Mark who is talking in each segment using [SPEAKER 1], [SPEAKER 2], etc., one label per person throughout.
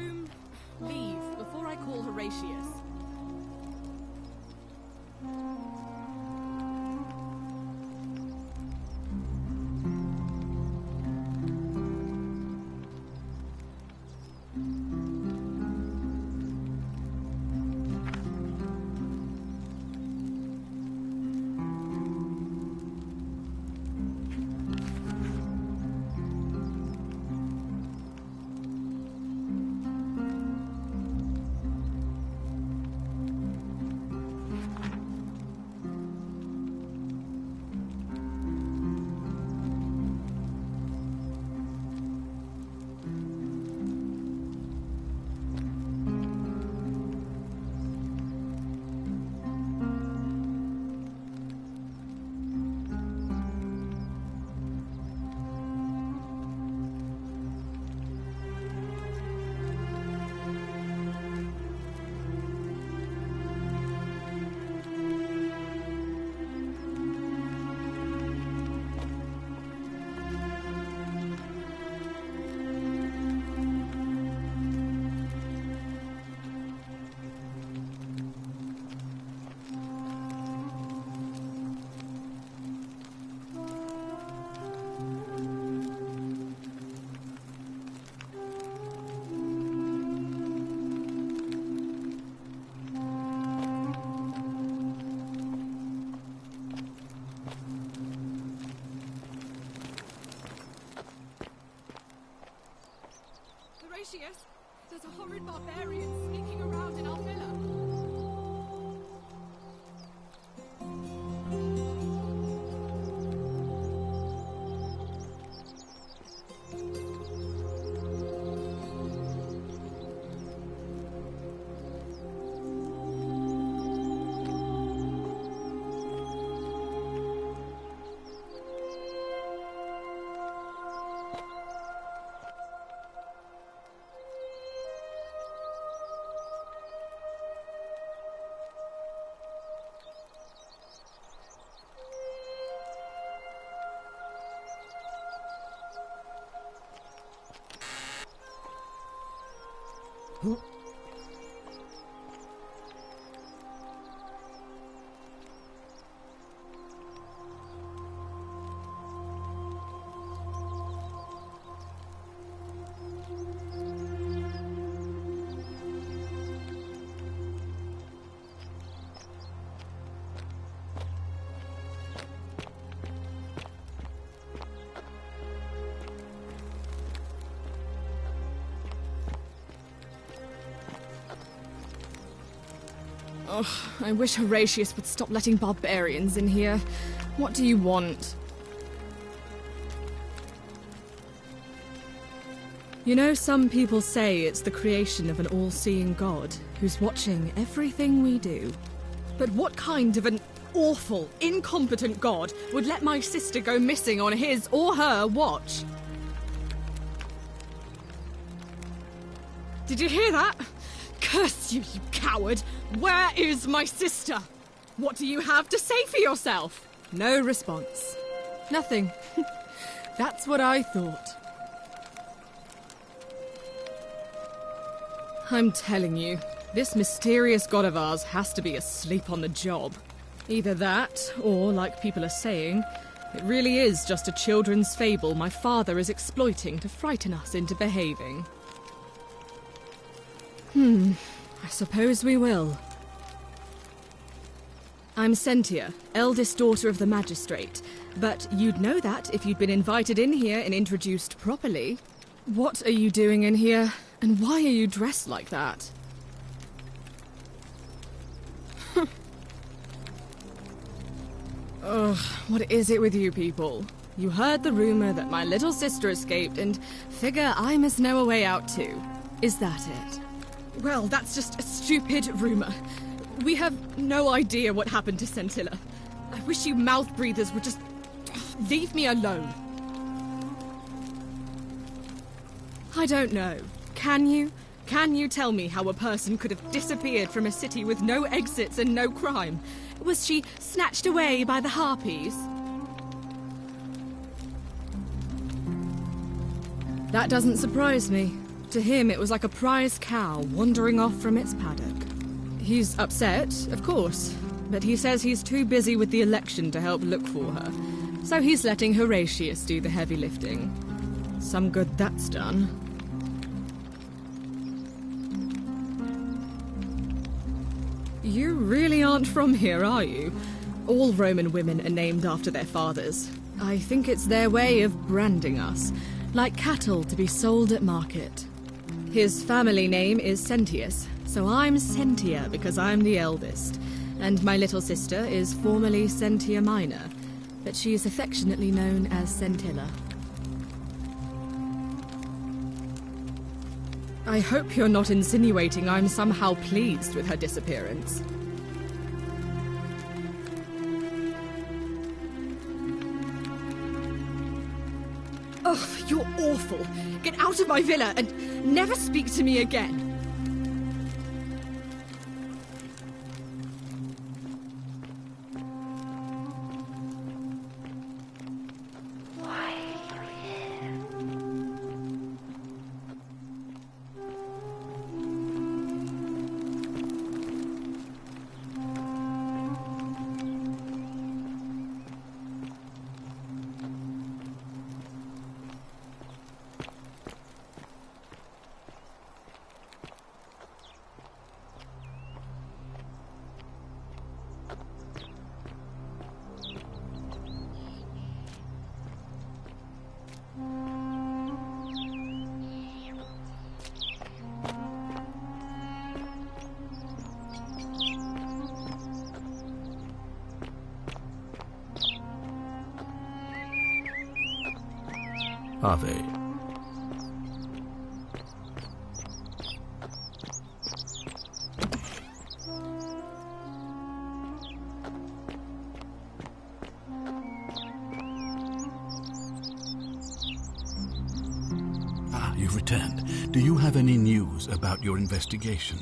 [SPEAKER 1] room, leave before I call Horatius. Horatius, there's a horrid barbarian sneaking around in our villa. Oh, I wish Horatius would stop letting barbarians in here. What do you want? You know, some people say it's the creation of an all-seeing god who's watching everything we do. But what kind of an awful, incompetent god would let my sister go missing on his or her watch? Did you hear that? Curse you, you coward! Where is my sister? What do you have to say for yourself? No response. Nothing. That's what I thought. I'm telling you, this mysterious god of ours has to be asleep on the job. Either that, or, like people are saying, it really is just a children's fable my father is exploiting to frighten us into behaving. I suppose we will. I'm Sentia, eldest daughter of the magistrate, but you'd know that if you'd been invited in here and introduced properly. What are you doing in here, and why are you dressed like that? Ugh, what is it with you people? You heard the rumor that my little sister escaped and figure I must know a way out too. Is that it? Well, that's just a stupid rumor. We have no idea what happened to Scintilla. I wish you mouth breathers would just leave me alone. I don't know. Can you? Can you tell me how a person could have disappeared from a city with no exits and no crime? Was she snatched away by the Harpies? That doesn't surprise me. To him, it was like a prize cow wandering off from its paddock. He's upset, of course, but he says he's too busy with the election to help look for her. So he's letting Horatius do the heavy lifting. Some good that's done. You really aren't from here, are you? All Roman women are named after their fathers. I think it's their way of branding us, like cattle to be sold at market. His family name is Sentius, so I'm Sentia because I'm the eldest. And my little sister is formerly Sentia Minor, but she is affectionately known as Sentilla. I hope you're not insinuating I'm somehow pleased with her disappearance. Ugh, you're awful. Get out of my villa and never speak to me again.
[SPEAKER 2] Are they? Ah, you've returned. Do you have any news about your investigation?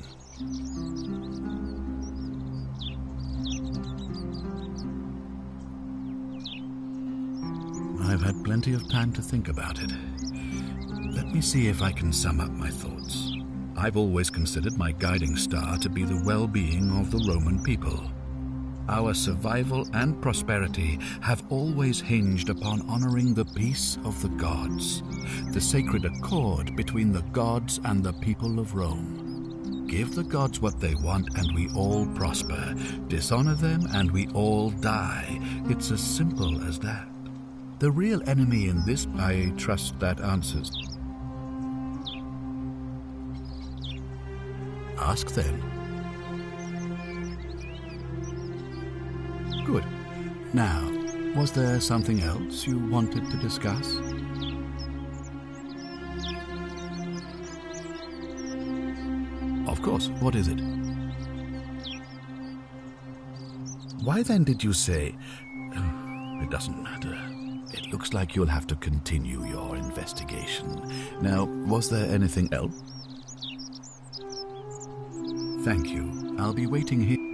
[SPEAKER 2] I've had plenty of time to think about it. Let me see if I can sum up my thoughts. I've always considered my guiding star to be the well-being of the Roman people. Our survival and prosperity have always hinged upon honoring the peace of the gods, the sacred accord between the gods and the people of Rome. Give the gods what they want and we all prosper. Dishonor them and we all die. It's as simple as that. The real enemy in this, I trust that answers. Ask then. Good. Now, was there something else you wanted to discuss? Of course. What is it? Why then did you say... It doesn't matter. It looks like you'll have to continue your investigation. Now, was there anything else? Thank you. I'll be waiting here.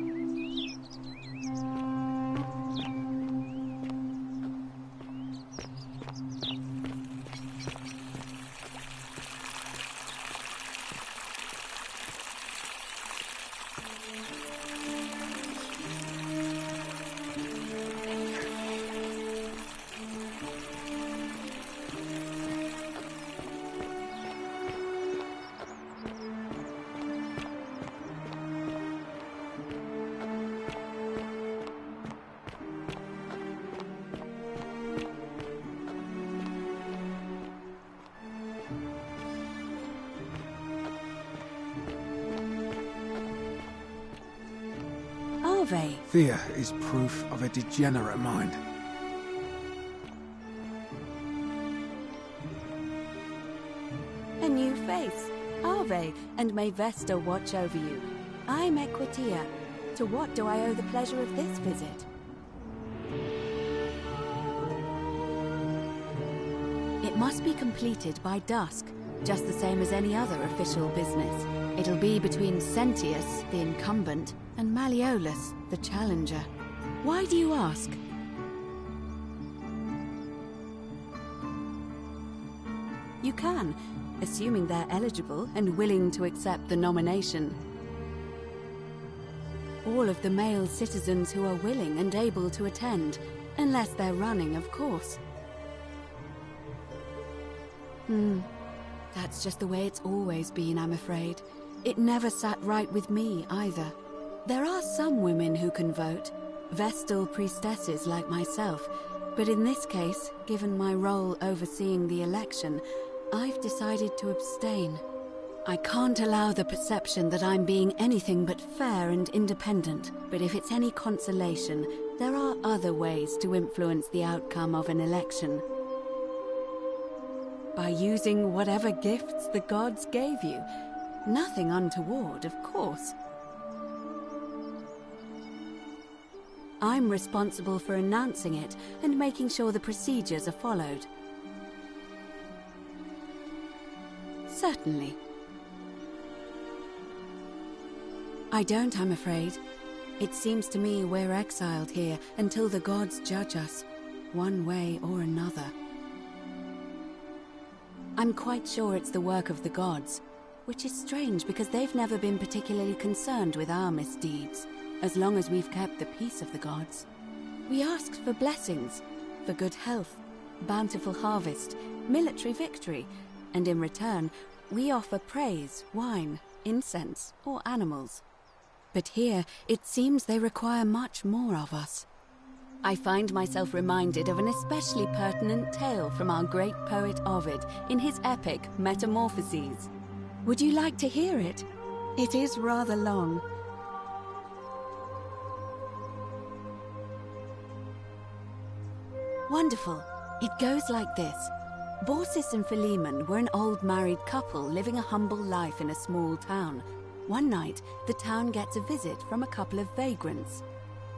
[SPEAKER 3] Thea is proof of a degenerate mind.
[SPEAKER 4] A new face. Arve, and may Vesta watch over you. I'm Equitia. To what do I owe the pleasure of this visit? It must be completed by dusk, just the same as any other official business. It'll be between Sentius, the incumbent, and Malleolus, the challenger. Why do you ask? You can. assuming they're eligible and willing to accept the nomination. All of the male citizens who are willing and able to attend, unless they're running, of course. That's just the way it's always been, I'm afraid. It never sat right with me, either. There are some women who can vote, Vestal priestesses like myself, but in this case, given my role overseeing the election, I've decided to abstain. I can't allow the perception that I'm being anything but fair and independent, but if it's any consolation, there are other ways to influence the outcome of an election. By using whatever gifts the gods gave you. Nothing untoward, of course. I'm responsible for announcing it and making sure the procedures are followed. Certainly. I don't, I'm afraid. It seems to me we're exiled here until the gods judge us, one way or another. I'm quite sure it's the work of the gods, which is strange because they've never been particularly concerned with our misdeeds, as long as we've kept the peace of the gods. We asked for blessings, for good health, bountiful harvest, military victory, and in return, we offer praise, wine, incense, or animals. But here, it seems they require much more of us. I find myself reminded of an especially pertinent tale from our great poet Ovid in his epic Metamorphoses. Would you like to hear it? It is rather long. Wonderful. It goes like this. Baucis and Philemon were an old married couple living a humble life in a small town. One night, the town gets a visit from a couple of vagrants.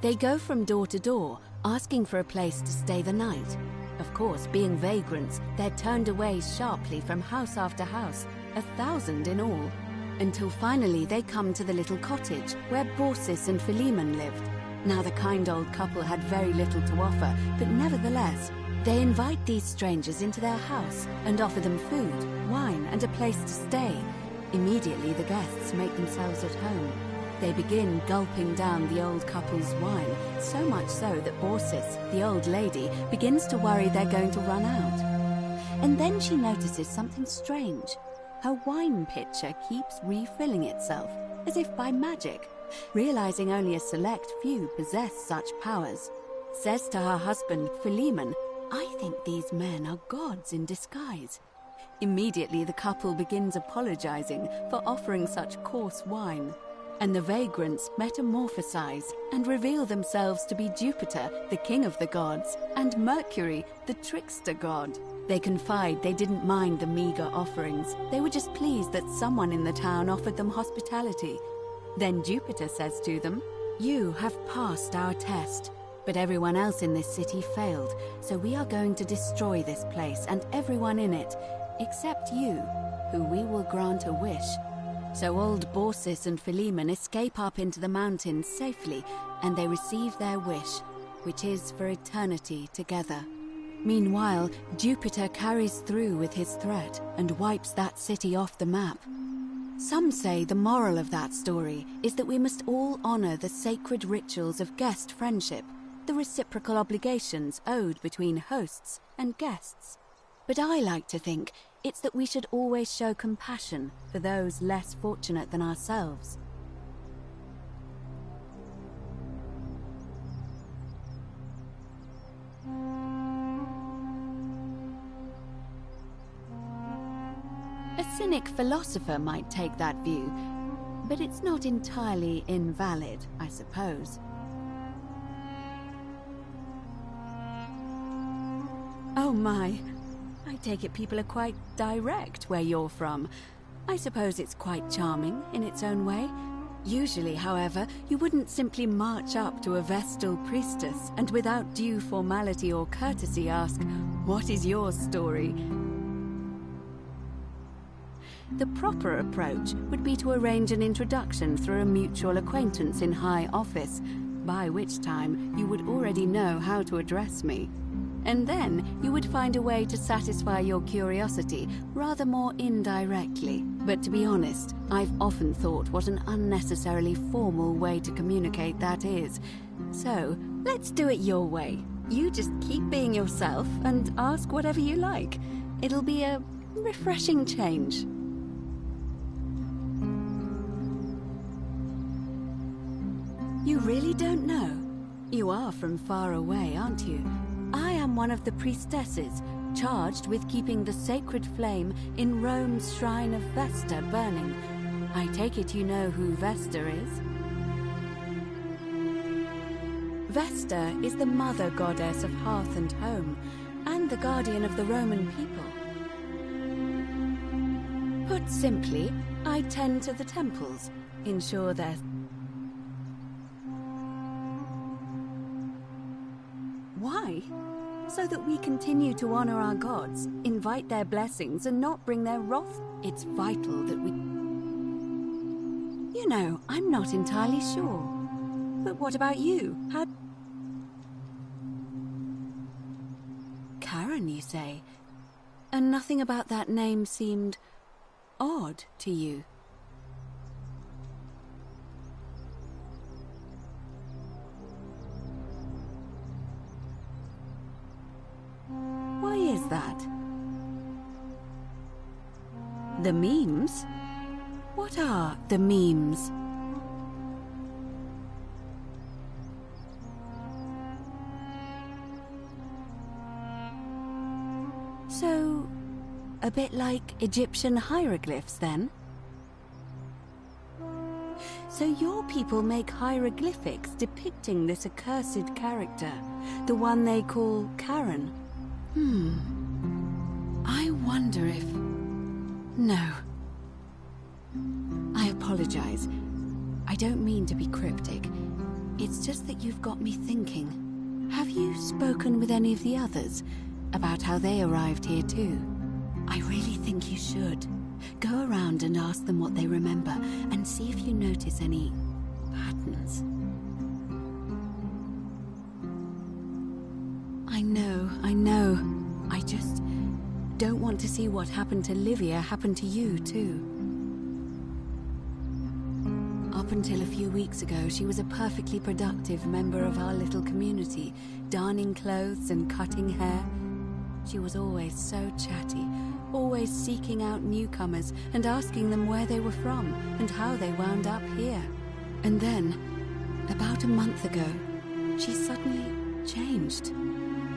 [SPEAKER 4] They go from door to door, asking for a place to stay the night. Of course, being vagrants, they're turned away sharply from house after house, 1,000 in all, until finally they come to the little cottage where Baucis and Philemon lived. Now, the kind old couple had very little to offer, but nevertheless, they invite these strangers into their house and offer them food, wine, and a place to stay. Immediately, the guests make themselves at home. They begin gulping down the old couple's wine, so much so that Baucis, the old lady, begins to worry they're going to run out. And then she notices something strange. Her wine pitcher keeps refilling itself, as if by magic. Realizing only a select few possess such powers, says to her husband, Philemon, "I think these men are gods in disguise." Immediately the couple begins apologizing for offering such coarse wine, and the vagrants metamorphosize and reveal themselves to be Jupiter, the king of the gods, and Mercury, the trickster god. They confide they didn't mind the meager offerings. They were just pleased that someone in the town offered them hospitality. Then Jupiter says to them, "You have passed our test, but everyone else in this city failed, so we are going to destroy this place and everyone in it, except you, who we will grant a wish." So old Baucis and Philemon escape up into the mountains safely, and they receive their wish, which is for eternity together. Meanwhile, Jupiter carries through with his threat and wipes that city off the map. Some say the moral of that story is that we must all honor the sacred rituals of guest friendship, the reciprocal obligations owed between hosts and guests. But I like to think it's that we should always show compassion for those less fortunate than ourselves. A cynic philosopher might take that view, but it's not entirely invalid, I suppose. Oh my, I take it people are quite direct where you're from. I suppose it's quite charming in its own way. Usually, however, you wouldn't simply march up to a Vestal priestess and without due formality or courtesy ask, "What is your story?" The proper approach would be to arrange an introduction through a mutual acquaintance in high office, by which time you would already know how to address me. And then you would find a way to satisfy your curiosity rather more indirectly. But to be honest, I've often thought what an unnecessarily formal way to communicate that is. So, let's do it your way. You just keep being yourself and ask whatever you like. It'll be a refreshing change. You really don't know? You are from far away, aren't you? I am one of the priestesses, charged with keeping the sacred flame in Rome's shrine of Vesta burning. I take it you know who Vesta is? Vesta is the mother goddess of hearth and home, and the guardian of the Roman people. Put simply, I tend to the temples, ensure their... Why? So that we continue to honor our gods, invite their blessings, and not bring their wrath. It's vital that we... You know, I'm not entirely sure. But what about you? Karen, you say? And nothing about that name seemed odd to you? Why is that? The memes? What are the memes? So, a bit like Egyptian hieroglyphs, then? So your people make hieroglyphics depicting this accursed character, the one they call Karen. I wonder if... No. I apologize. I don't mean to be cryptic. It's just that you've got me thinking. Have you spoken with any of the others about how they arrived here too? I really think you should. Go around and ask them what they remember, and see if you notice any patterns. I know. I just don't want to see what happened to Livia happen to you too. Up until a few weeks ago, she was a perfectly productive member of our little community, darning clothes and cutting hair. She was always so chatty, always seeking out newcomers and asking them where they were from and how they wound up here. And then, about a month ago, she suddenly changed.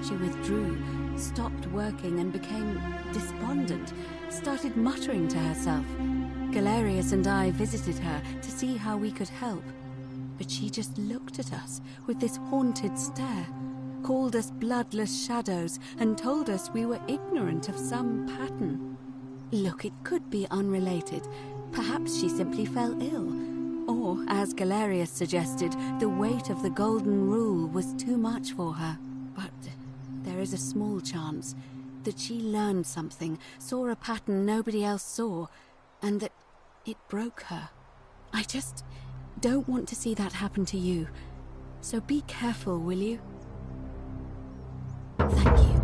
[SPEAKER 4] She withdrew, stopped working and became despondent, started muttering to herself. Galerius and I visited her to see how we could help, but she just looked at us with this haunted stare, called us bloodless shadows, and told us we were ignorant of some pattern. Look, it could be unrelated. Perhaps she simply fell ill. Or, as Galerius suggested, the weight of the Golden Rule was too much for her. But there is a small chance that she learned something, saw a pattern nobody else saw, and that it broke her. I just don't want to see that happen to you. So be careful, will you? Thank you.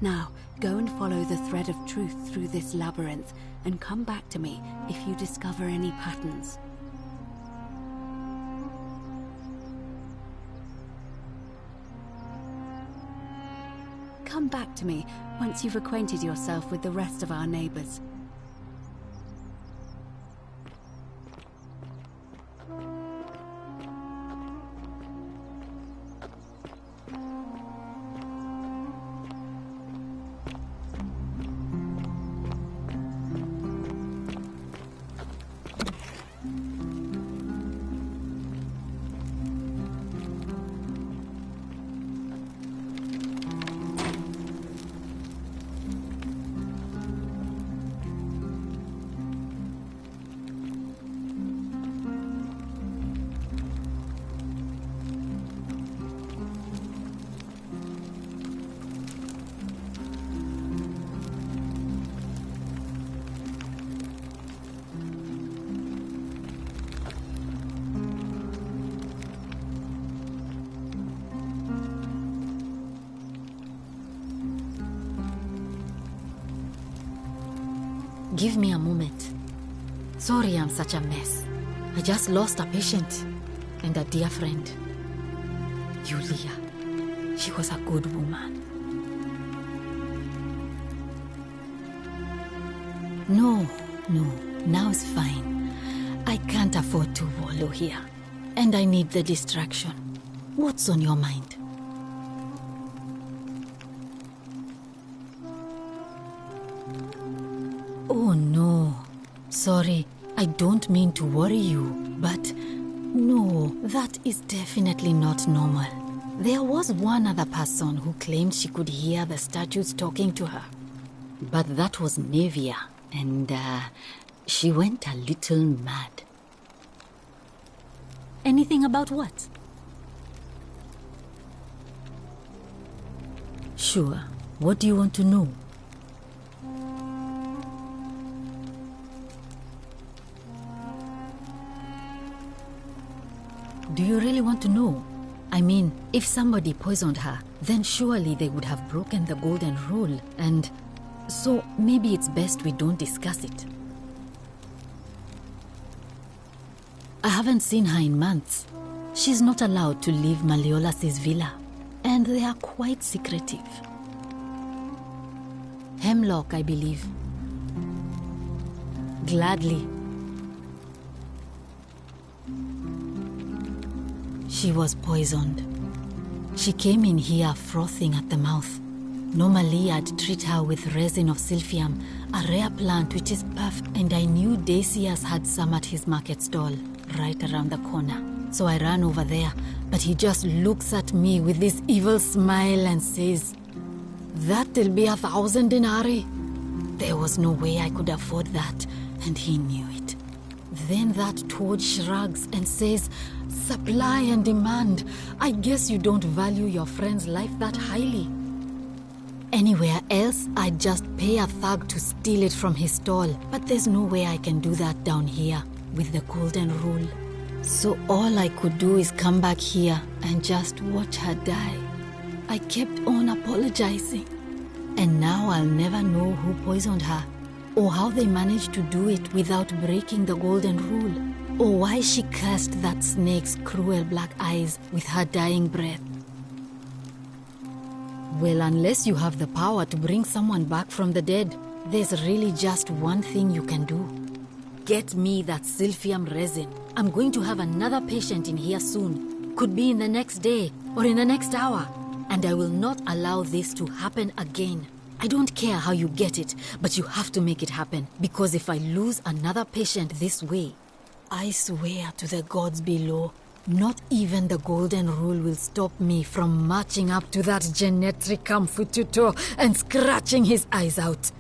[SPEAKER 4] Now, go and follow the thread of truth through this labyrinth, and come back to me if you discover any patterns. Come back to me once you've acquainted yourself with the rest of our neighbors.
[SPEAKER 5] Give me a moment. Sorry I'm such a mess. I just lost a patient and a dear friend. Yulia. She was a good woman. No, now it's fine. I can't afford to wallow here. And I need the distraction. What's on your mind? Oh no. Sorry, I don't mean to worry you, but no, that is definitely not normal. There was one other person who claimed she could hear the statues talking to her. But that was Nevia, and she went a little mad. Anything about what? Sure. What do you want to know? Do you really want to know? I mean, if somebody poisoned her, then surely they would have broken the golden rule, and so maybe it's best we don't discuss it. I haven't seen her in months. She's not allowed to leave Malleolus' villa, and they are quite secretive. Hemlock, I believe. Gladly. She was poisoned. She came in here frothing at the mouth. Normally I'd treat her with resin of silphium, a rare plant which is perfect, and I knew Decius had some at his market stall, right around the corner. So I ran over there, but he just looks at me with this evil smile and says, "That'll be 1,000 denarii." There was no way I could afford that, and he knew it. Then that toad shrugs and says, "Supply and demand. I guess you don't value your friend's life that highly." Anywhere else, I'd just pay a thug to steal it from his stall, but there's no way I can do that down here with the golden rule. So all I could do is come back here and just watch her die. I kept on apologizing, and now I'll never know who poisoned her, or how they managed to do it without breaking the golden rule, or why she cursed that snake's cruel black eyes with her dying breath. Well, unless you have the power to bring someone back from the dead, there's really just one thing you can do. Get me that silphium resin. I'm going to have another patient in here soon. Could be in the next day, or in the next hour. And I will not allow this to happen again. I don't care how you get it, but you have to make it happen. Because if I lose another patient this way, I swear to the gods below, not even the golden rule will stop me from marching up to that Genetricum Fututo and scratching his eyes out.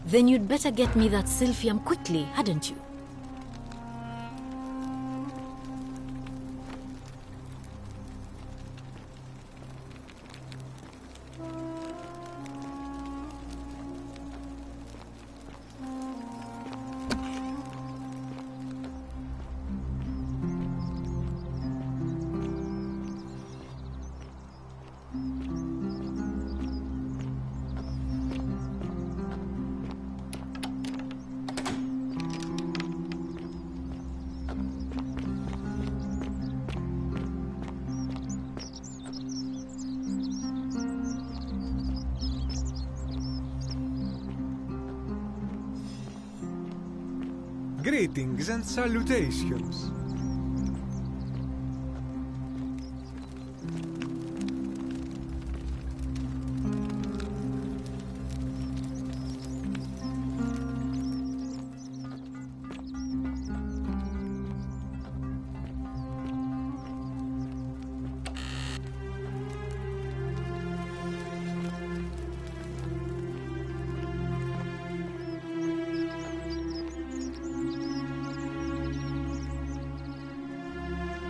[SPEAKER 5] Then you'd better get me that silphium quickly, hadn't you?
[SPEAKER 3] Greetings and salutations.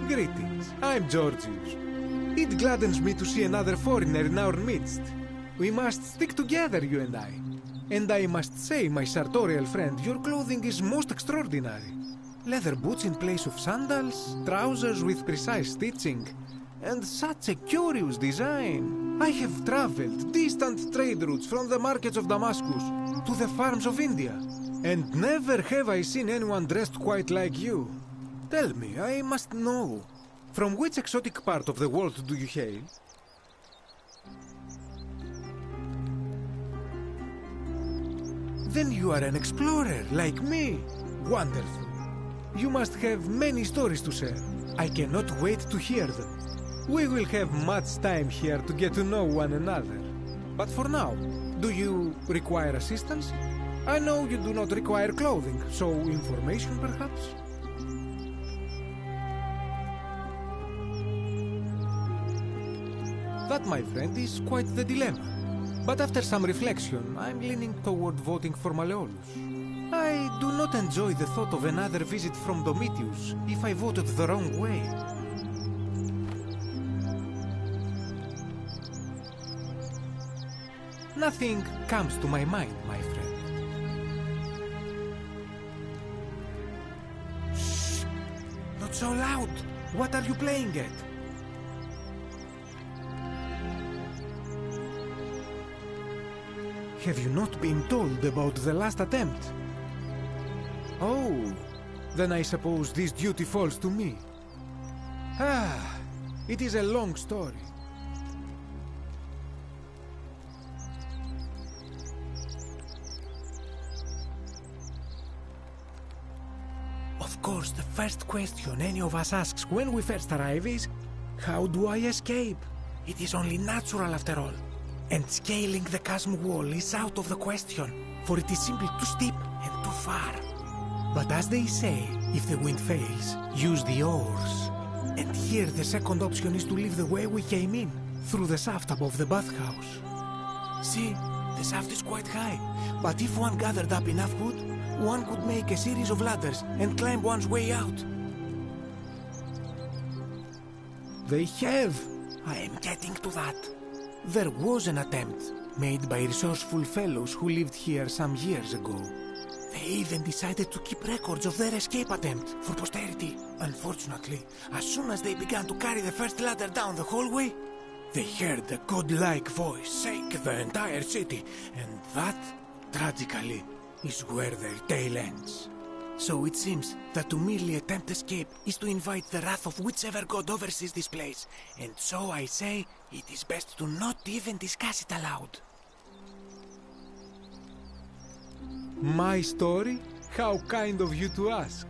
[SPEAKER 3] Greetings, I'm Georgius. It gladdens me to see another foreigner in our midst. We must stick together, you and I. And I must say, my sartorial friend, your clothing is most extraordinary. Leather boots in place of sandals, trousers with precise stitching, and such a curious design. I have traveled distant trade routes from the markets of Damascus to the farms of India, and never have I seen anyone dressed quite like you. Tell me, I must know, from which exotic part of the world do you hail? Then you are an explorer, like me. Wonderful. You must have many stories to share. I cannot wait to hear them. We will have much time here to get to know one another. But for now, do you require assistance? I know you do not require clothing, so information perhaps? That, my friend, is quite the dilemma. But after some reflection, I'm leaning toward voting for Malleolus. I do not enjoy the thought of another visit from Domitius if I voted the wrong way. Nothing comes to my mind, my friend. Shh! Not so loud! What are you playing at? Have you not been told about the last attempt? Oh, then I suppose this duty falls to me. Ah, it is a long story. Of course, the first question any of us asks when we first arrive is, how do I escape? It is only natural after all. And scaling the chasm wall is out of the question, for it is simply too steep and too far. But as they say, if the wind fails, use the oars. And here the second option is to leave the way we came in, through the shaft above the bathhouse. See, the shaft is quite high, but if one gathered up enough wood, one could make a series of ladders and climb one's way out. They have. I am getting to that. There was an attempt, made by resourceful fellows who lived here some years ago. They even decided to keep records of their escape attempt for posterity. Unfortunately, as soon as they began to carry the first ladder down the hallway, they heard a godlike voice shake the entire city, and that, tragically, is where their tale ends. So it seems that to merely attempt escape is to invite the wrath of whichever god oversees this place, and so I say it is best to not even discuss it aloud. My story? How kind of you to ask.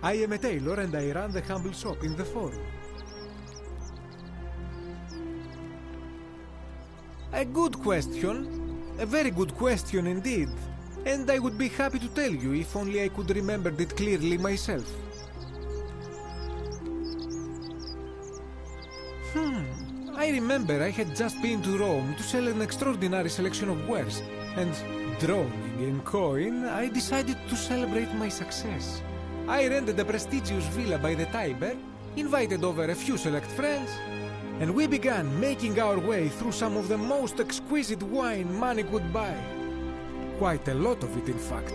[SPEAKER 3] I am a tailor and I run the humble shop in the forum. A good question. A very good question indeed. And I would be happy to tell you if only I could remember it clearly myself. I remember I had just been to Rome to sell an extraordinary selection of wares, and drowning in coin, I decided to celebrate my success. I rented a prestigious villa by the Tiber, invited over a few select friends, and we began making our way through some of the most exquisite wine money could buy. Quite a lot of it, in fact.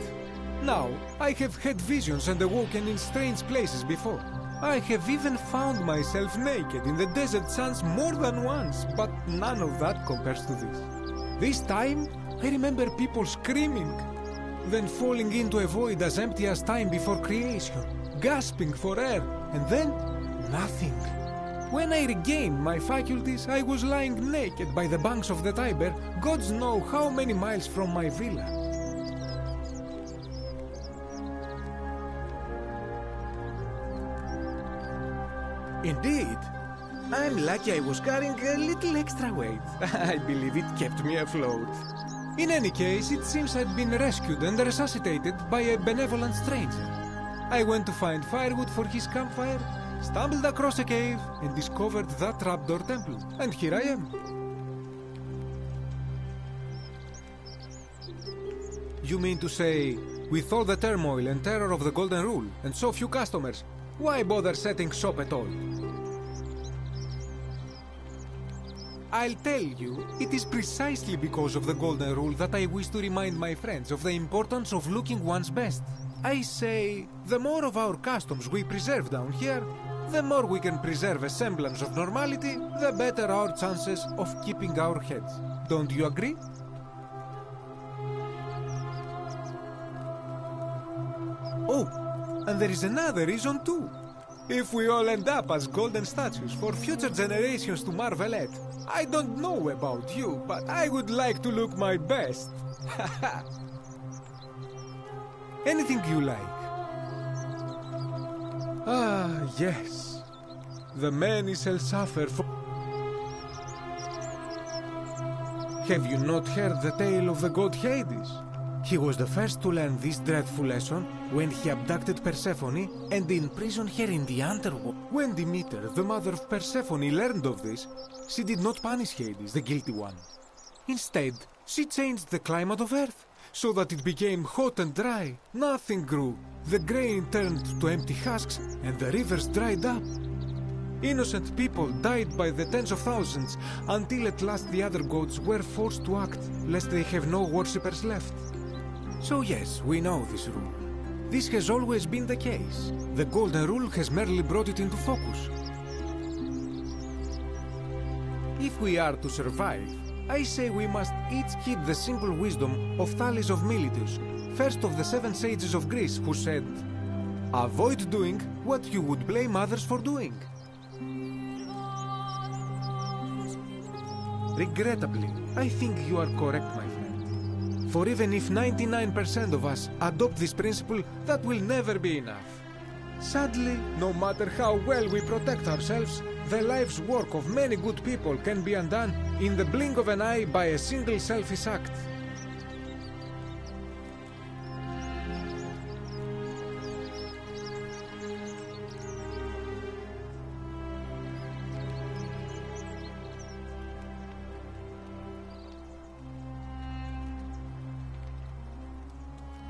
[SPEAKER 3] Now, I have had visions and awoken in strange places before. I have even found myself naked in the desert sands more than once, but none of that compares to this. This time, I remember people screaming, then falling into a void as empty as time before creation, gasping for air, and then nothing. When I regained my faculties, I was lying naked by the banks of the Tiber, gods know how many miles from my villa. Indeed. I'm lucky I was carrying a little extra weight. I believe it kept me afloat. In any case, it seems I'd been rescued and resuscitated by a benevolent stranger. I went to find firewood for his campfire, stumbled across a cave, and discovered that trapdoor temple. And here I am. You mean to say, with all the turmoil and terror of the Golden Rule, and so few customers, why bother setting shop at all? I'll tell you, it is precisely because of the Golden Rule that I wish to remind my friends of the importance of looking one's best. I say, the more of our customs we preserve down here, the more we can preserve a semblance of normality, the better our chances of keeping our heads. Don't you agree? Oh, and there is another reason too. If we all end up as golden statues for future generations to marvel at, I don't know about you, but I would like to look my best. Anything you like. Ah, yes. The many shall suffer for... Have you not heard the tale of the god Hades? He was the first to learn this dreadful lesson when he abducted Persephone and imprisoned her in the underworld. When Demeter, the mother of Persephone, learned of this, she did not punish Hades, the guilty one. Instead, she changed the climate of Earth so that it became hot and dry. Nothing grew. The grain turned to empty husks and the rivers dried up. Innocent people died by the tens of thousands until at last the other gods were forced to act, lest they have no worshippers left. So yes, we know this rule. This has always been the case. The Golden Rule has merely brought it into focus. If we are to survive, I say we must each heed the simple wisdom of Thales of Miletus, first of the 7 sages of Greece, who said, "Avoid doing what you would blame others for doing." Regrettably, I think you are correct, my friend. For even if 99% of us adopt this principle, that will never be enough. Sadly, no matter how well we protect ourselves, the life's work of many good people can be undone in the blink of an eye by a single selfish act.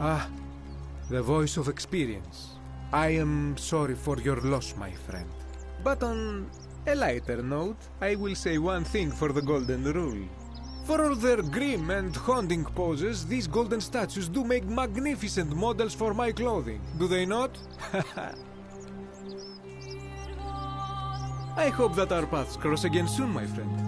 [SPEAKER 3] Ah, the voice of experience. I am sorry for your loss, my friend. But on a lighter note, I will say one thing for the Golden Rule. For all their grim and haunting poses, these golden statues do make magnificent models for my clothing, do they not? I hope that our paths cross again soon, my friend.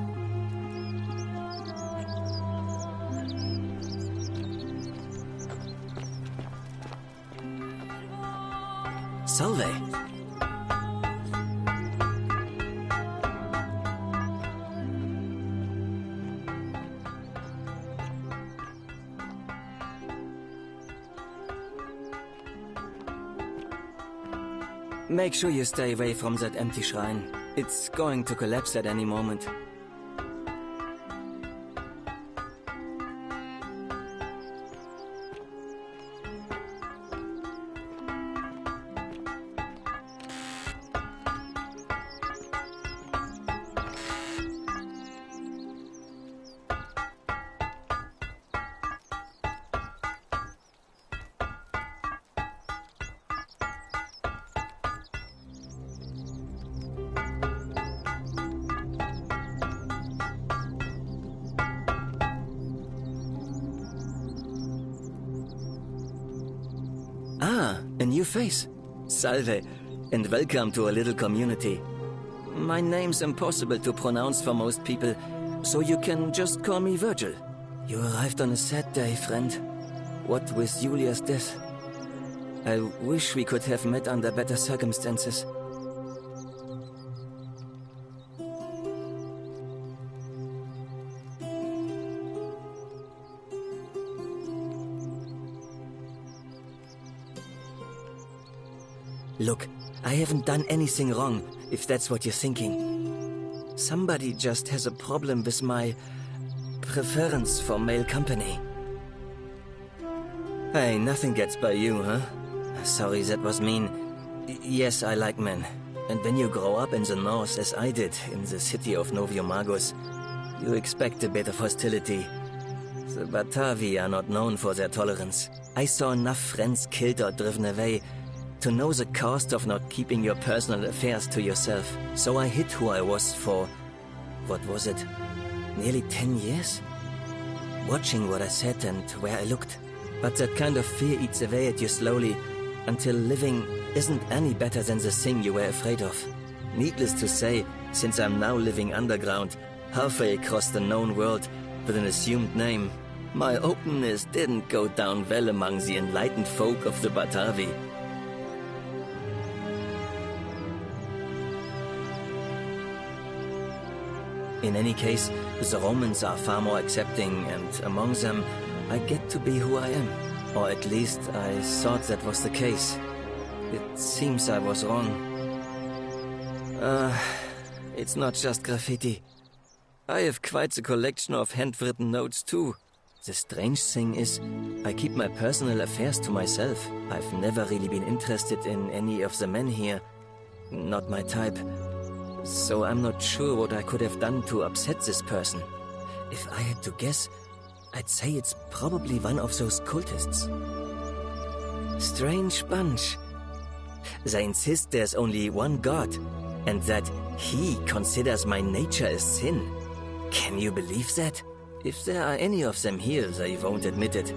[SPEAKER 6] Salve. Make sure you stay away from that empty shrine. It's going to collapse at any moment. Ah, a new face. Salve, and welcome to a little community. My name's impossible to pronounce for most people, so you can just call me Virgil. You arrived on a sad day, friend. What with Julia's death? I wish we could have met under better circumstances. Look, I haven't done anything wrong, if that's what you're thinking. Somebody just has a problem with my preference for male company. Hey, nothing gets by you, huh? Sorry, that was mean. Yes, I like men. And when you grow up in the north, as I did, in the city of Noviomagus, you expect a bit of hostility. The Batavi are not known for their tolerance. I saw enough friends killed or driven away to know the cost of not keeping your personal affairs to yourself. So I hid who I was for, what was it, nearly 10 years? Watching what I said and where I looked. But that kind of fear eats away at you slowly, until living isn't any better than the thing you were afraid of. Needless to say, since I'm now living underground, halfway across the known world, with an assumed name, my openness didn't go down well among the enlightened folk of the Batavi. In any case, the Romans are far more accepting, and among them, I get to be who I am. Or at least, I thought that was the case. It seems I was wrong. It's not just graffiti. I have quite a collection of handwritten notes too. The strange thing is, I keep my personal affairs to myself. I've never really been interested in any of the men here. Not my type. So I'm not sure what I could have done to upset this person. If I had to guess, I'd say it's probably one of those cultists. Strange bunch. They insist there's only one god, and that he considers my nature a sin. Can you believe that? If there are any of them here, they won't admit it.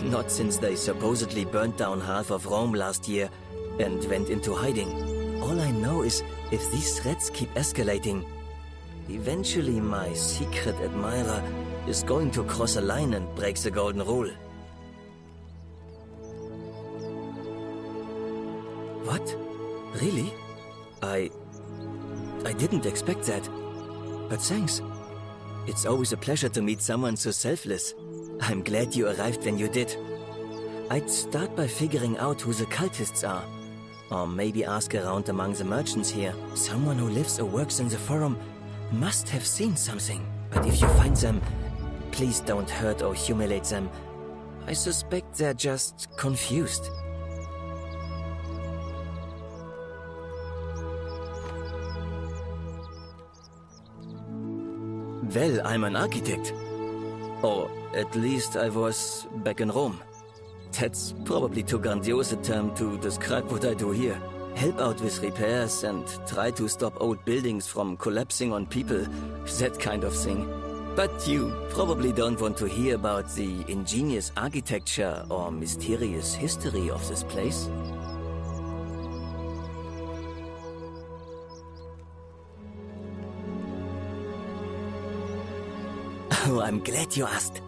[SPEAKER 6] Not since they supposedly burnt down half of Rome last year and went into hiding. All I know is, if these threats keep escalating, eventually my secret admirer is going to cross a line and break the golden rule. What? Really? I didn't expect that. But thanks. It's always a pleasure to meet someone so selfless. I'm glad you arrived when you did. I'd start by figuring out who the cultists are. Or maybe ask around among the merchants here. Someone who lives or works in the forum must have seen something. But if you find them, please don't hurt or humiliate them. I suspect they're just confused. Well, I'm an architect. Or at least I was back in Rome. That's probably too grandiose a term to describe what I do here. Help out with repairs and try to stop old buildings from collapsing on people, that kind of thing. But you probably don't want to hear about the ingenious architecture or mysterious history of this place. Oh, I'm glad you asked.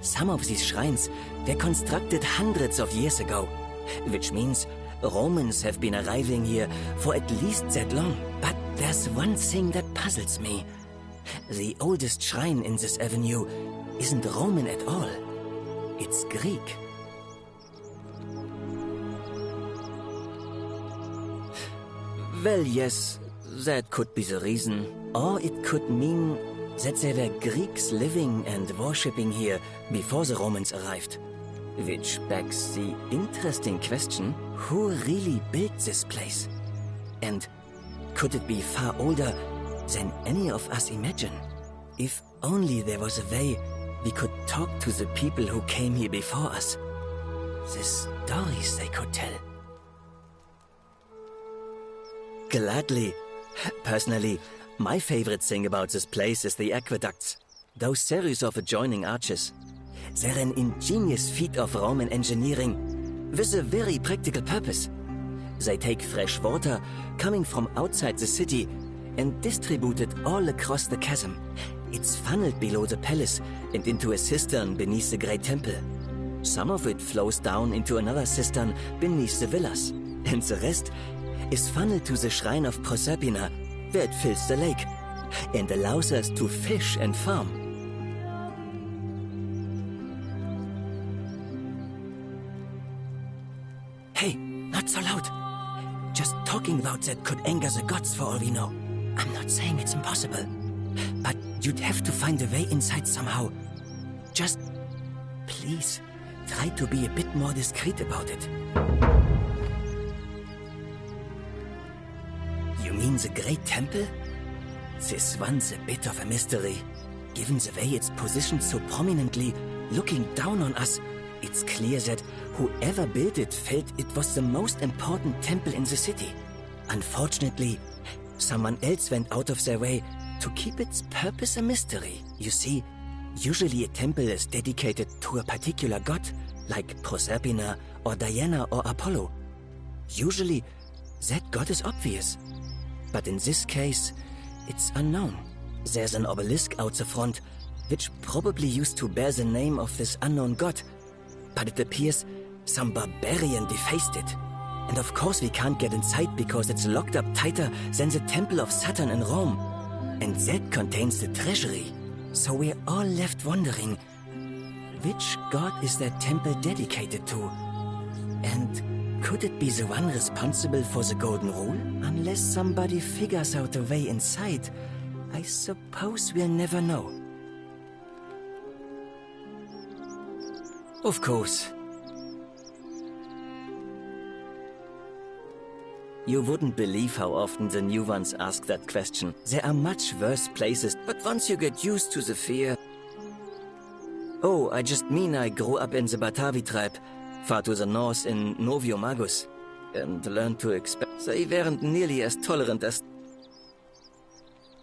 [SPEAKER 6] Some of these shrines were constructed hundreds of years ago, which means Romans have been arriving here for at least that long. But there's one thing that puzzles me. The oldest shrine in this avenue isn't Roman at all. It's Greek. Well, yes, that could be the reason. Or it could mean that there were Greeks living and worshipping here before the Romans arrived. Which begs the interesting question, who really built this place? And could it be far older than any of us imagine? If only there was a way we could talk to the people who came here before us. The stories they could tell. Gladly. Personally, my favorite thing about this place is the aqueducts. Those series of adjoining arches. They're an ingenious feat of Roman engineering with a very practical purpose. They take fresh water coming from outside the city and distribute it all across the chasm. It's funneled below the palace and into a cistern beneath the Great Temple. Some of it flows down into another cistern beneath the villas, and the rest is funneled to the shrine of Proserpina, where it fills the lake and allows us to fish and farm. Hey, not so loud. Just talking about that could anger the gods for all we know. I'm not saying it's impossible, but you'd have to find a way inside somehow. Just, please, try to be a bit more discreet about it. You mean the Great Temple? This one's a bit of a mystery. Given the way it's positioned so prominently, looking down on us, it's clear that whoever built it felt it was the most important temple in the city. Unfortunately, someone else went out of their way to keep its purpose a mystery. You see, usually a temple is dedicated to a particular god, like Proserpina or Diana or Apollo. Usually, that god is obvious. But in this case, it's unknown. There's an obelisk out the front, which probably used to bear the name of this unknown god. But it appears some barbarian defaced it. And of course we can't get inside because it's locked up tighter than the Temple of Saturn in Rome. And that contains the treasury. So we're all left wondering, which god is that temple dedicated to? And could it be the one responsible for the Golden Rule? Unless somebody figures out a way inside, I suppose we'll never know. Of course. You wouldn't believe how often the new ones ask that question. There are much worse places, but once you get used to the fear... Oh, I just mean I grew up in the Batavi tribe, far to the north in Noviomagus, and learned to expect... They weren't nearly as tolerant as...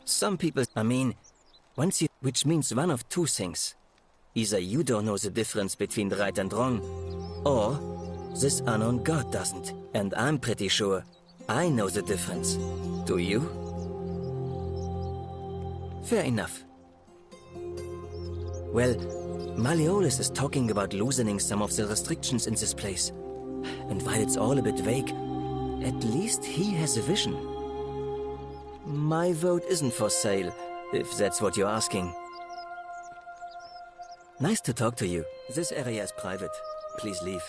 [SPEAKER 6] Some people... I mean, once you... Which means one of two things. Either you don't know the difference between right and wrong, or this unknown god doesn't. And I'm pretty sure I know the difference. Do you? Fair enough. Well, Malleolus is talking about loosening some of the restrictions in this place. And while it's all a bit vague, at least he has a vision. My vote isn't for sale, if that's what you're asking. Nice to talk to you. This area is private. Please leave.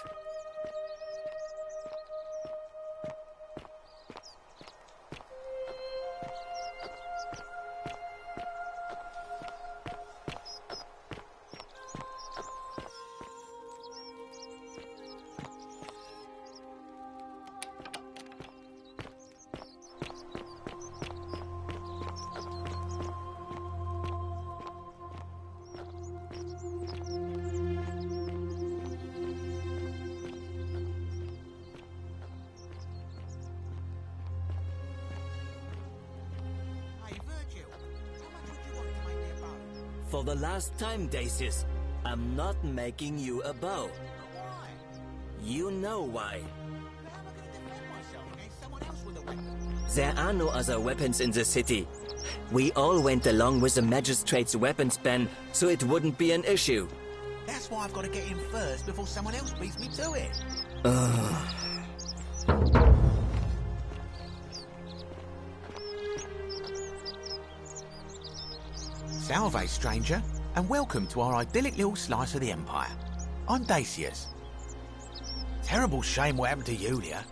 [SPEAKER 6] For the last time, Dacius, I'm not making you a bow.
[SPEAKER 7] Why?
[SPEAKER 6] You know why.
[SPEAKER 7] How am I going to defend myself against someone else with a weapon?
[SPEAKER 6] There are no other weapons in the city. We all went along with the magistrate's weapons ban, so it wouldn't be an issue.
[SPEAKER 7] That's why I've got to get in first before someone else beats me to it. Salve, stranger, and welcome to our idyllic little slice of the Empire. I'm Dacius. Terrible shame what happened to Yulia,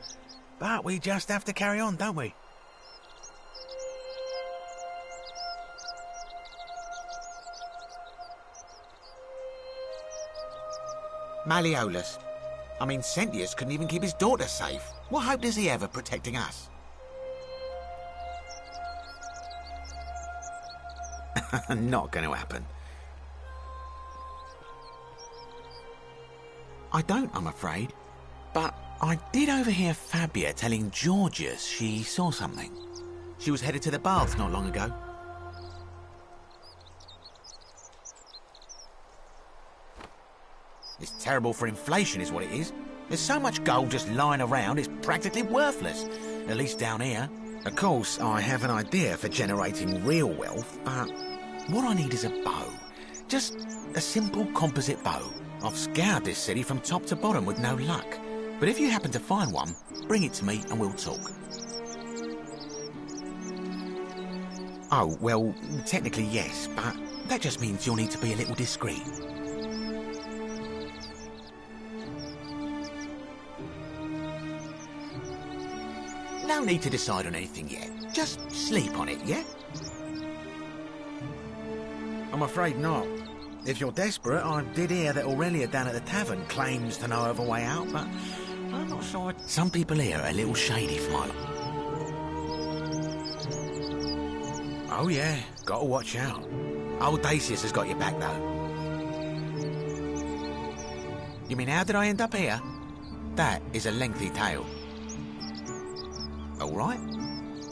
[SPEAKER 7] but we just have to carry on, don't we? Malleolus. I mean, Sentius couldn't even keep his daughter safe. What hope does he have of protecting us? Not going to happen. I don't, I'm afraid. But I did overhear Fabia telling Georgius she saw something. She was headed to the baths not long ago. It's terrible for inflation is what it is. There's so much gold just lying around, it's practically worthless. At least down here. Of course, I have an idea for generating real wealth, but what I need is a bow. Just a simple composite bow. I've scoured this city from top to bottom with no luck. But if you happen to find one, bring it to me and we'll talk. Oh, well, technically yes, but that just means you'll need to be a little discreet. No need to decide on anything yet. Just sleep on it, yeah? I'm afraid not. If you're desperate, I did hear that Aurelia down at the tavern claims to know of a way out, but I'm not sure. Some people here are a little shady for my... Oh yeah, gotta watch out. Old Dacius has got your back, though. You mean, how did I end up here? That is a lengthy tale. All right.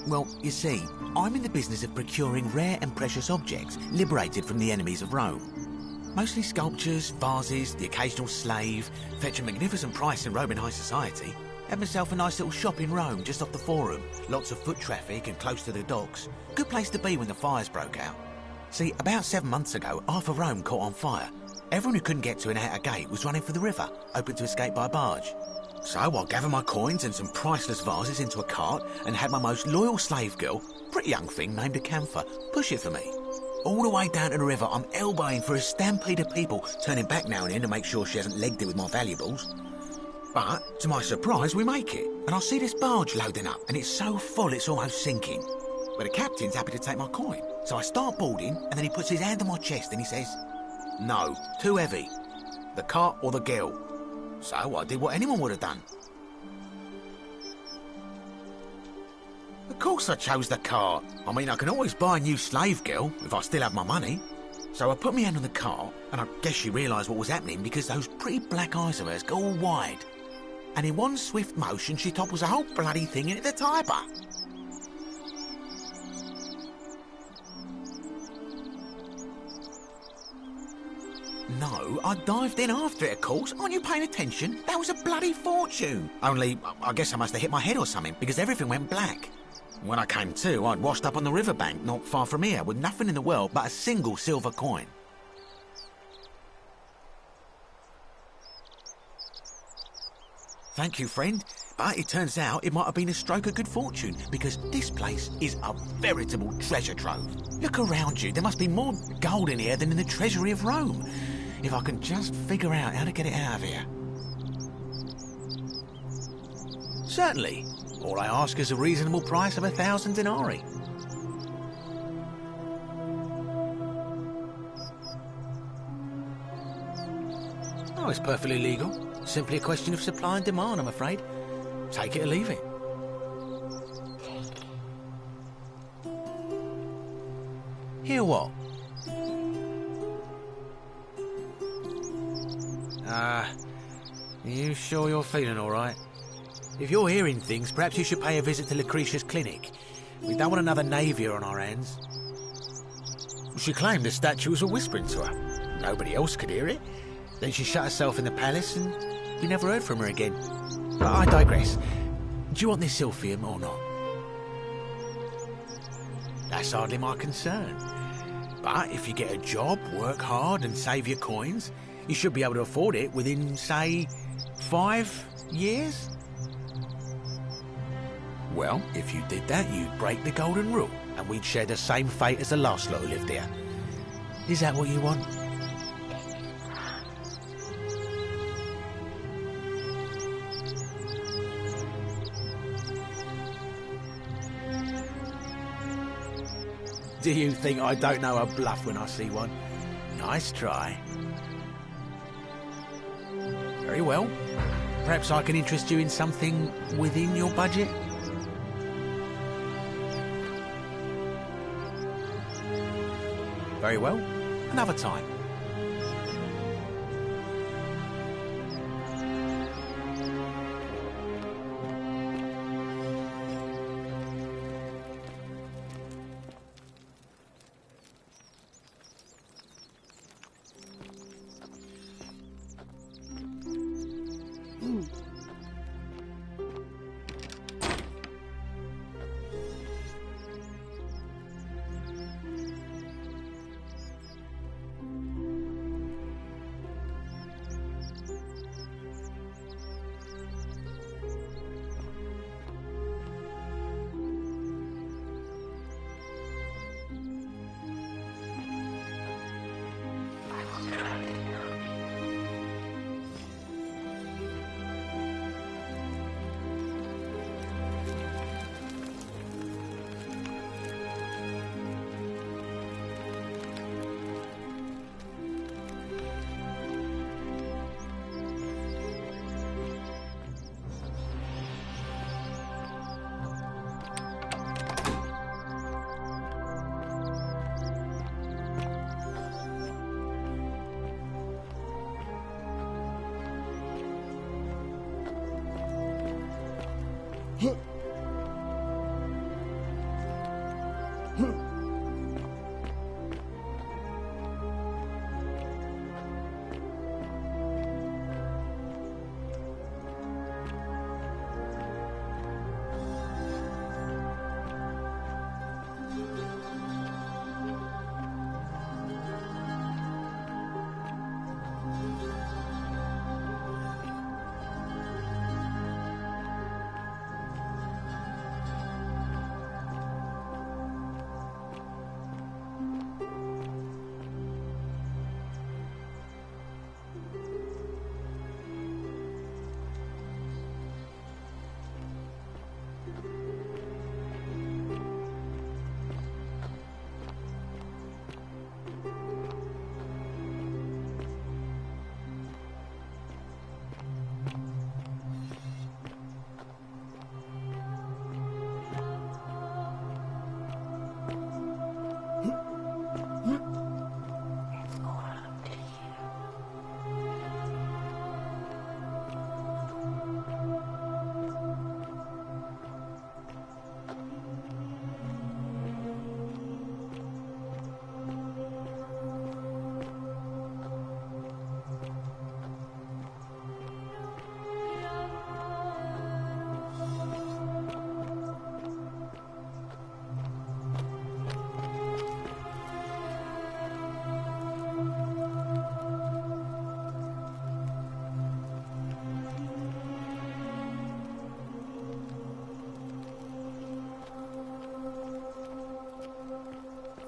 [SPEAKER 7] Well, you see, I'm in the business of procuring rare and precious objects liberated from the enemies of Rome. Mostly sculptures, vases, the occasional slave, fetch a magnificent price in Roman high society. Had myself a nice little shop in Rome, just off the Forum. Lots of foot traffic and close to the docks. Good place to be when the fires broke out. See, about 7 months ago, half of Rome caught on fire. Everyone who couldn't get to an outer gate was running for the river, open to escape by barge. So I gathered my coins and some priceless vases into a cart and had my most loyal slave girl, pretty young thing named Acantha, push it for me. All the way down to the river, I'm elbowing for a stampede of people, turning back now and then to make sure she hasn't legged it with my valuables. But, to my surprise, we make it, and I see this barge loading up, and it's so full it's almost sinking. But the captain's happy to take my coin, so I start boarding, and then he puts his hand on my chest and he says, "No, too heavy. The cart or the girl." So I did what anyone would have done. Of course I chose the cart. I mean, I can always buy a new slave girl if I still have my money. So I put my hand on the cart, and I guess she realised what was happening because those pretty black eyes of hers go all wide. And in one swift motion, she topples the whole bloody thing into the Tiber. No, I dived in after it, of course. Aren't you paying attention? That was a bloody fortune. Only, I guess I must have hit my head or something, because everything went black. When I came to, I'd washed up on the riverbank, not far from here, with nothing in the world but a single silver coin. Thank you, friend. But it turns out it might have been a stroke of good fortune, because this place is a veritable treasure trove. Look around you. There must be more gold in here than in the treasury of Rome. If I can just figure out how to get it out of here. Certainly. All I ask is a reasonable price of 1,000 denarii. Oh, it's perfectly legal. Simply a question of supply and demand, I'm afraid. Take it or leave it. Hear what? You sure you're feeling all right? If you're hearing things, perhaps you should pay a visit to Lucretia's clinic. We don't want another Navier on our hands. She claimed the statues were whispering to her. Nobody else could hear it. Then she shut herself in the palace and we never heard from her again. But I digress. Do you want this Silphium or not? That's hardly my concern. But if you get a job, work hard and save your coins, you should be able to afford it within, say, 5 years? Well, if you did that, you'd break the golden rule, and we'd share the same fate as the last lot who lived here. Is that what you want? Do you think I don't know a bluff when I see one? Nice try. Very well. Perhaps I can interest you in something within your budget? Very well. Another time.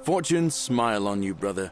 [SPEAKER 8] fortune smile on you, brother.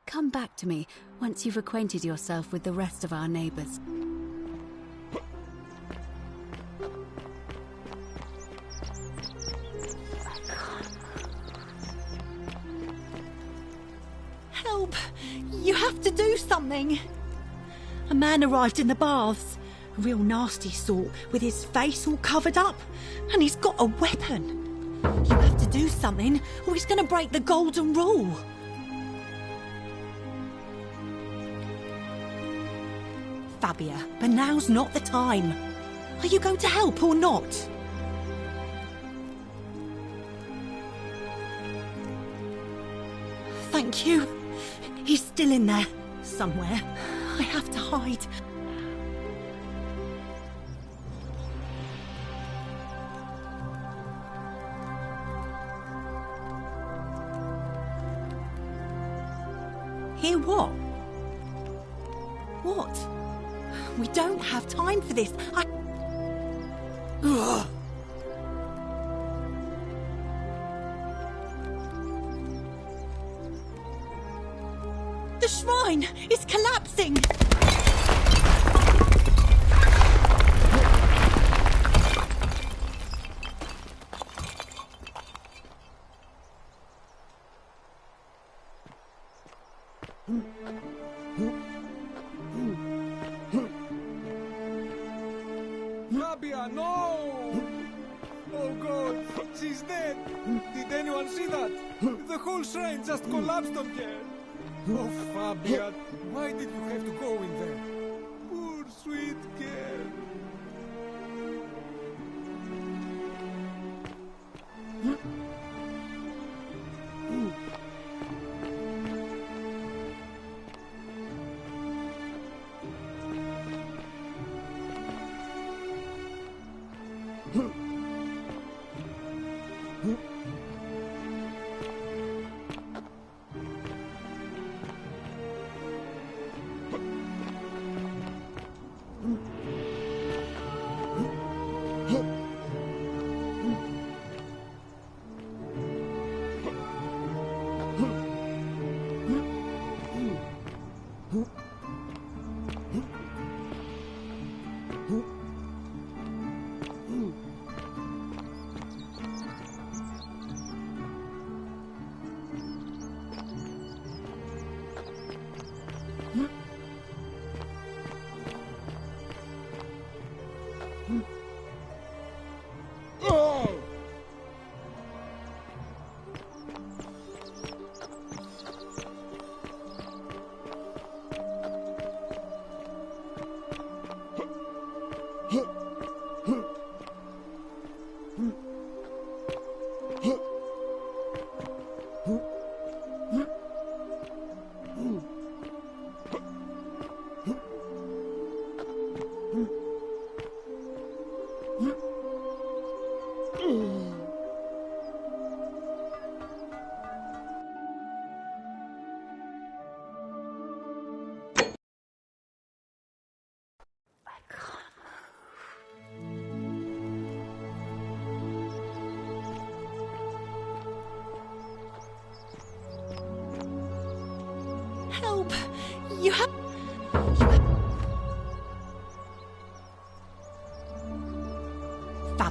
[SPEAKER 4] Come back to me once you've acquainted yourself with the rest of our neighbours.
[SPEAKER 9] Help! You have to do something! A man arrived in the baths. A real nasty sort, with his face all covered up. And he's got a weapon. You have to do something, or he's going to break the golden rule. Fabia, but now's not the time. Are you going to help or not? Thank you. He's still in there, somewhere. I have to hide. Hear what? What? We don't have time for this. Ugh. The shrine is collapsing!
[SPEAKER 3] Fabia, no! Oh God, she's dead! Did anyone see that? The whole shrine just collapsed on her! Oh, Fabia, why did you have to go in there? Poor sweet girl!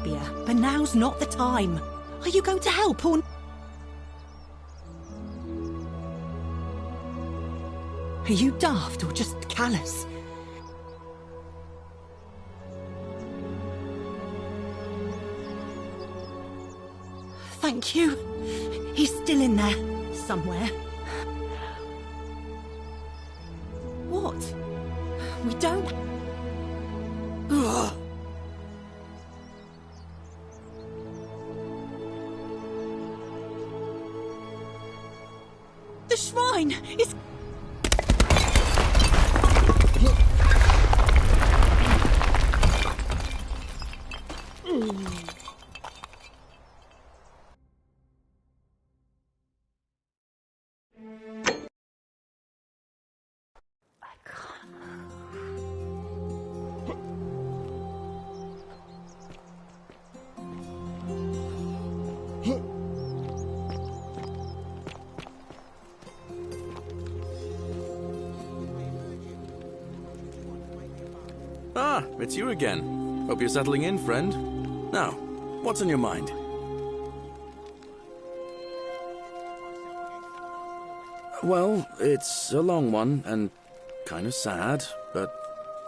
[SPEAKER 9] happier, but now's not the time. Are you going to help or... Are you daft or just callous? Thank you. He's still in there, somewhere. What? We don't... Ugh. The shrine is...
[SPEAKER 8] Ah, it's you again. Hope you're settling in, friend. Now, what's on your mind? Well, it's a long one, and kind of sad, but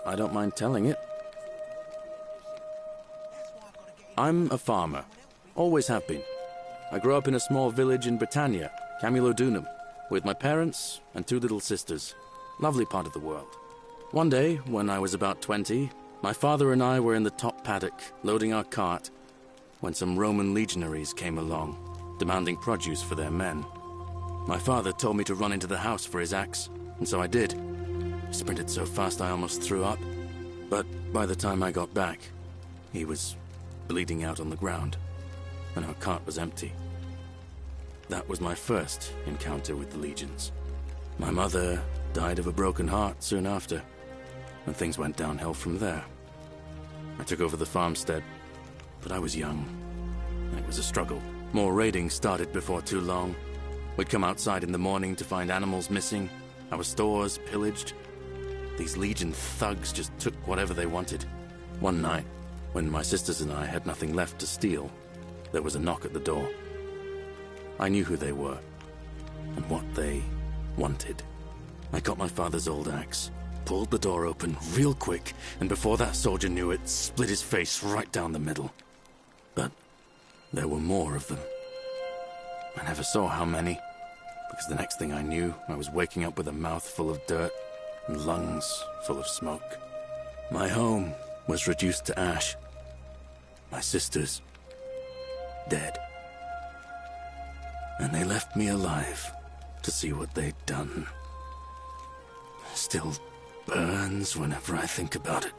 [SPEAKER 8] I don't mind telling it. I'm a farmer. Always have been. I grew up in a small village in Britannia, Camulodunum, with my parents and 2 little sisters. Lovely part of the world. One day, when I was about 20, my father and I were in the top paddock, loading our cart, when some Roman legionaries came along, demanding produce for their men. My father told me to run into the house for his axe, and so I did. I sprinted so fast I almost threw up, but by the time I got back, he was bleeding out on the ground, and our cart was empty. That was my first encounter with the legions. My mother died of a broken heart soon after, and things went downhill from there. I took over the farmstead, but I was young, and it was a struggle. More raiding started before too long. We'd come outside in the morning to find animals missing, our stores pillaged. These Legion thugs just took whatever they wanted. One night, when my sisters and I had nothing left to steal, there was a knock at the door. I knew who they were, and what they wanted. I got my father's old axe, pulled the door open real quick, and before that soldier knew it, split his face right down the middle. But there were more of them. I never saw how many, because the next thing I knew, I was waking up with a mouth full of dirt and lungs full of smoke. My home was reduced to ash. My sisters, dead. And they left me alive to see what they'd done. Still burns whenever I think about it.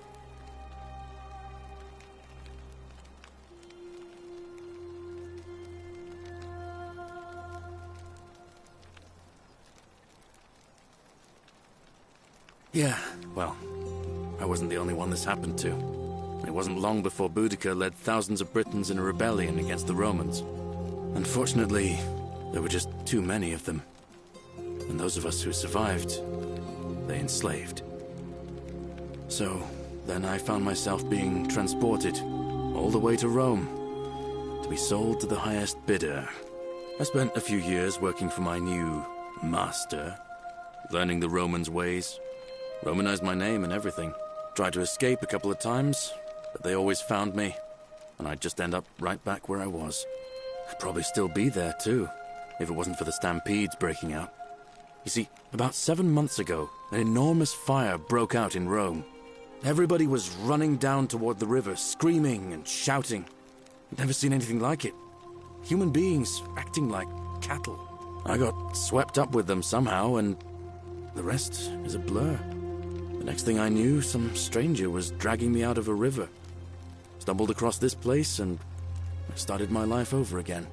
[SPEAKER 8] Yeah, well, I wasn't the only one this happened to. It wasn't long before Boudica led thousands of Britons in a rebellion against the Romans. Unfortunately, there were just too many of them. And those of us who survived, they enslaved. So, then I found myself being transported all the way to Rome to be sold to the highest bidder. I spent a few years working for my new master, learning the Romans' ways, Romanized my name and everything. Tried to escape a couple of times, but they always found me, and I'd just end up right back where I was. I'd probably still be there too, if it wasn't for the stampedes breaking out. You see, about 7 months ago, an enormous fire broke out in Rome. Everybody was running down toward the river, screaming and shouting. I'd never seen anything like it. Human beings acting like cattle. I got swept up with them somehow, and the rest is a blur. The next thing I knew, some stranger was dragging me out of a river. Stumbled across this place, and I started my life over again.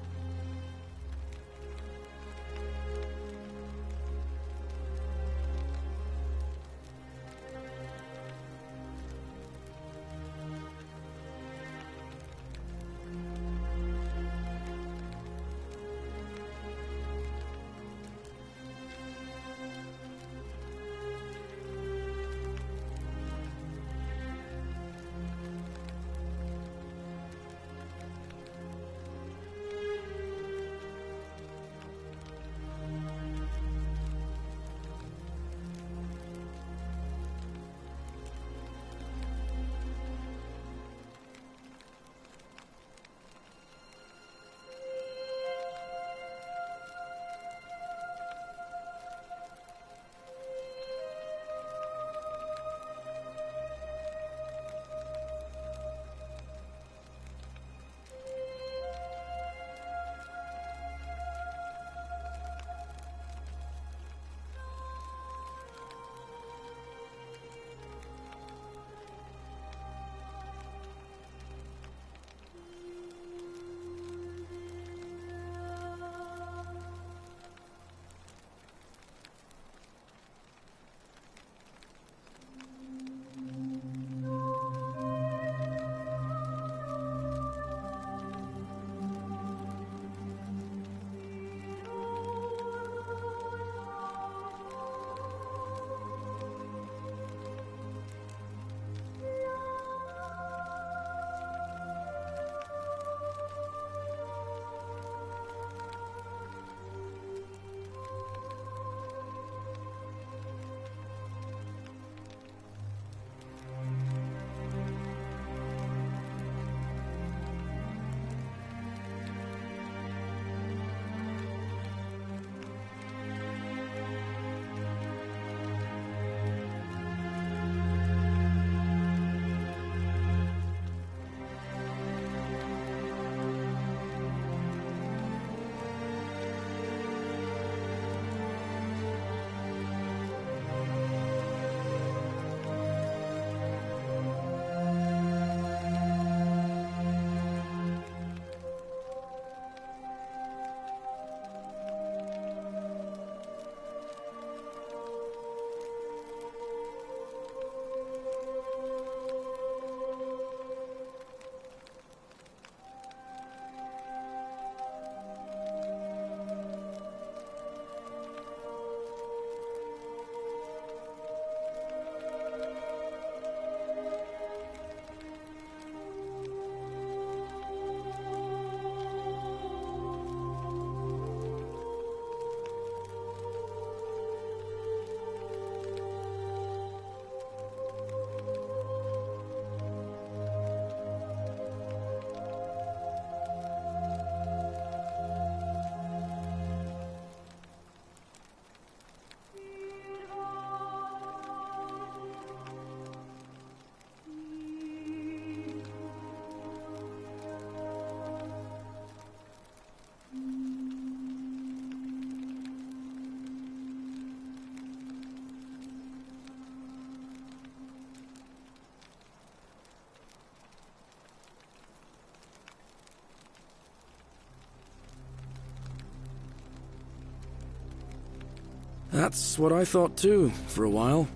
[SPEAKER 8] That's what I thought too, for a while.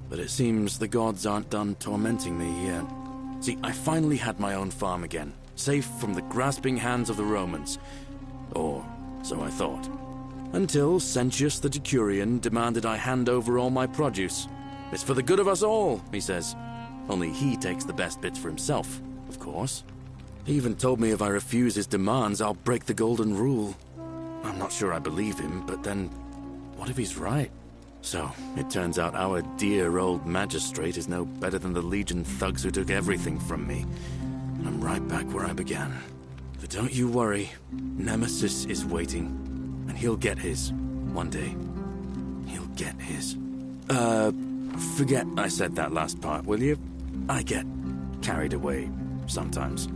[SPEAKER 8] But it seems the gods aren't done tormenting me yet. See, I finally had my own farm again, safe from the grasping hands of the Romans. Or so I thought. Until Sentius the Decurion demanded I hand over all my produce. It's for the good of us all, he says. Only he takes the best bits for himself, of course. He even told me if I refuse his demands, I'll break the golden rule. I'm not sure I believe him, but then, what if he's right? So, it turns out our dear old magistrate is no better than the Legion thugs who took everything from me. I'm right back where I began. But don't you worry, Nemesis is waiting. And he'll get his, one day. He'll get his. Forget I said that last part, will you? I get carried away sometimes.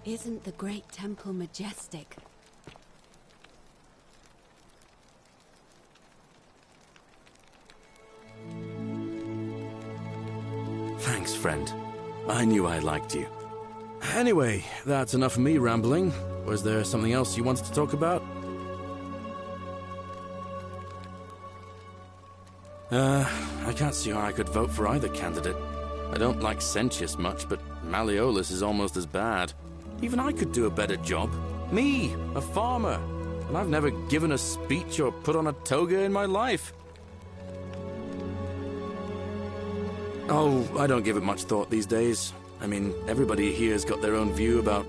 [SPEAKER 4] Isn't the great temple majestic?
[SPEAKER 8] Thanks, friend. I knew I liked you. Anyway, that's enough of me rambling. Was there something else you wanted to talk about? I can't see how I could vote for either candidate. I don't like Sentius much, but Malleolus is almost as bad. Even I could do a better job. Me, a farmer. And I've never given a speech or put on a toga in my life. Oh, I don't give it much thought these days. I mean, everybody here's got their own view about